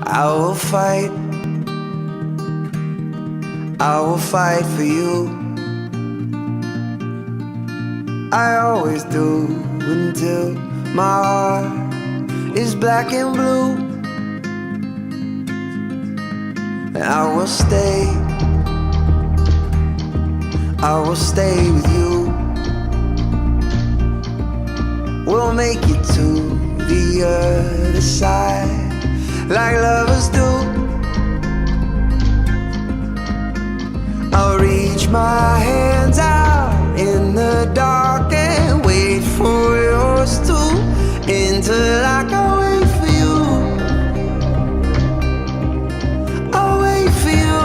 I will fight. I will fight for you. I always do until my heart is black and blue. And I will stay with you. We'll make it to the other side like lovers do. I'll reach my hands out in the dark and wait for yours to, until I can wait for you. I'll wait for you.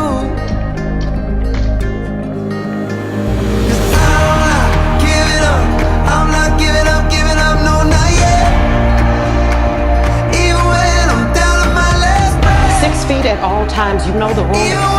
'Cause I'm not giving up. I'm not giving up, no, not yet. Even when I'm down on my last breath. 6 feet at all times, you know the rules.